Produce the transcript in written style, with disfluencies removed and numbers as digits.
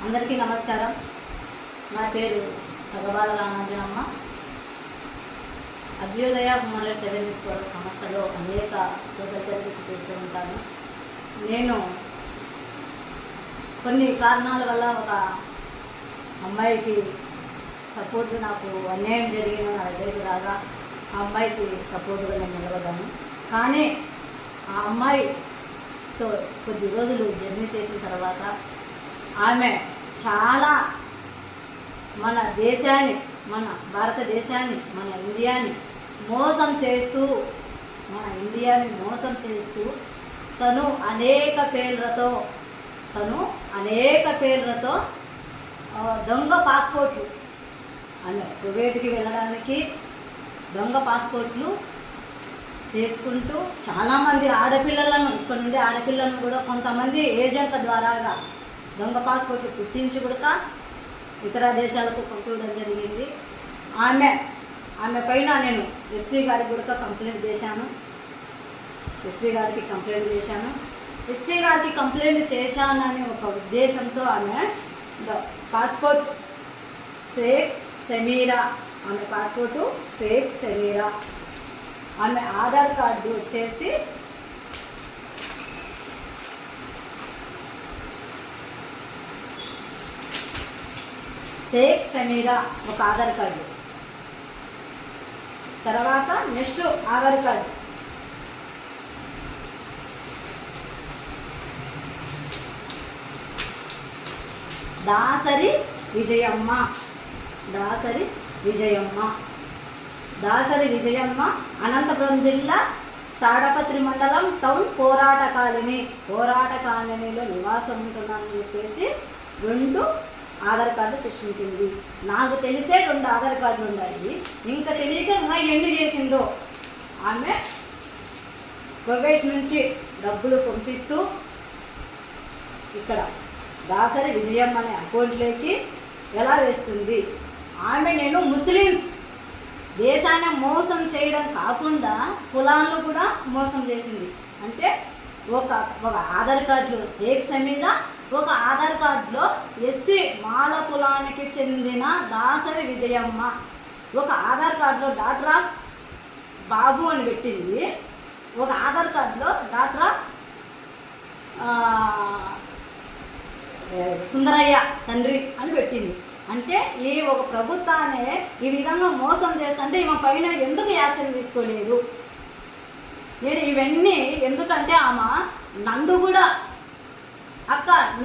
అందరికీ నమస్కారం. నా పేరు సగబాల రామాంజనమ్మ. అభ్యుదయ హ్యూమన్ రైట్స్ అవేర్నెస్ ప్రోగ్రామ్ సంస్థలో అనేక సోషల్ సర్వీస్ చేస్తూ ఉంటాను. నేను కొన్ని కారణాల వల్ల ఒక అమ్మాయికి సపోర్ట్, నాకు అన్యాయం జరిగిన నా దగ్గరికి రాగా ఆ అమ్మాయికి సపోర్ట్గా నేను నిలబడ్డాను. కానీ ఆ అమ్మాయితో కొద్ది రోజులు జర్నీ చేసిన తర్వాత ఆమె చాలా మన దేశాన్ని, మన భారతదేశాన్ని, మన ఇండియాని మోసం చేస్తూ తను అనేక పేర్లతో దొంగ పాస్పోర్ట్లు, ఆమె కువైట్కి వెళ్ళడానికి దొంగ పాస్పోర్ట్లు చేసుకుంటూ చాలామంది ఆడపిల్లలను, ఇక్కడ నుండి ఆడపిల్లలను కూడా కొంతమంది ఏజెంట్ల ద్వారాగా దొంగ పాస్పోర్ట్లు పుట్టించి కూడా ఇతర దేశాలకు పంపడం జరిగింది. ఆమె పైన నేను ఎస్పీ గారికి కూడా కంప్లైంట్ చేశాను. ఎస్పీ గారికి కంప్లైంట్ చేశానని ఒక ఉద్దేశంతో ఆమె పాస్పోర్ట్ షేక్ సమీరా, ఆమె ఆధార్ కార్డు వచ్చేసి షేక్ సమీరా ఒక ఆధార్ కార్డు, తర్వాత నెక్స్ట్ ఆధార్ కార్డు దాసరి విజయమ్మ అనంతపురం జిల్లా తాడపత్రి మండలం టౌన్ పోరాట కాలనీలో నివాసం ఉంటున్నానని చెప్పేసి 2 ఆధార్ కార్డు సృష్టించింది. నాకు తెలిసే 2 ఆధార్ కార్డులు ఉన్నాయి. ఇంకా తెలియక ఎన్ని చేసిందో ఆమె కువైట్ నుంచి డబ్బులు పంపిస్తూ ఇక్కడ దాసరి విజయమ్మ అనే అకౌంట్లోకి ఎలా వేస్తుంది. నేను ముస్లిమ్స్ దేశాన్ని మోసం చేయడం కాకుండా కులాలను కూడా మోసం చేసింది. అంటే ఒక ఆధార్ కార్డులో షేక్ సమీరా, ఒక ఆధార్ కార్డులో ఎస్సీ మాల కులానికి చెందిన దాసరి విజయమ్మ, ఒక ఆధార్ కార్డులో డాక్టర్ ఆఫ్ బాబు అని పెట్టింది, ఒక ఆధార్ కార్డులో డాక్టర్ ఆఫ్ సుందరయ్య తండ్రి అని పెట్టింది. అంటే ఈ ఒక ప్రభుత్వాన్ని ఈ విధంగా మోసం చేస్తుంటే ఈమె పైన ఎందుకు యాక్షన్ తీసుకోలేదు? నేను ఇవన్నీ ఎందుకంటే ఆమె నన్ను కూడా, అక్క